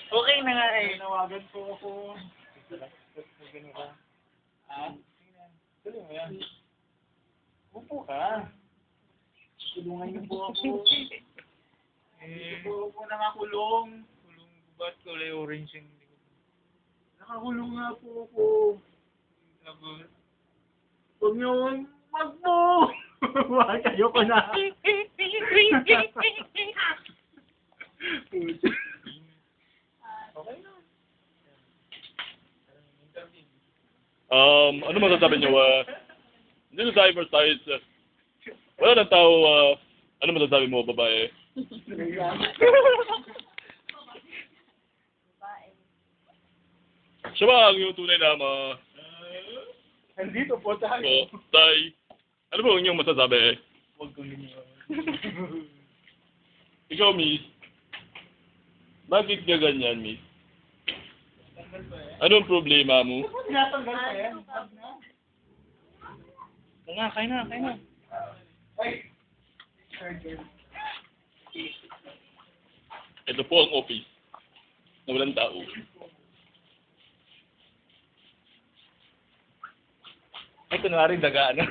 Okay na nga eh. Nawagan po ako. Ganun ka. Ah? Tuloy mo yan. Upo ka. Tulungan niyo po ako. Gusto po ako nakakulong. Kulong ba't kulay orange yung Nakakulong nga po ako. Tapos, Huwag niyo akong magpo! Wag kayo ko na. Okay na. Ano masasabi niyo? Dito sa Cyberside, wala ng tao, ano masasabi mo, babae? Siya ba ang iyong tunay na ama? Nandito po tayo. O, tay? Ano ba ang iyong masasabi? Huwag kong ganyan. Ikaw, miss? Bakit ka ganyan, miss? Anong problema mo? Tinatanggal pa yan. oo nga, kain na, kain na. Ay! Sergeant. Ito po ang office na walang tao. Ay, kunwari daga, ano?